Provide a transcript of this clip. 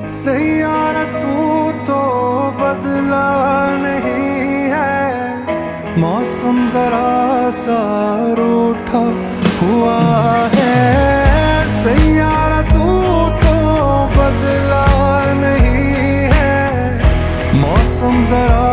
सैयारा तू तो बदला नहीं है, मौसम जरा सा रूठा हुआ है। सैयारा तू तो बदला नहीं है, मौसम जरा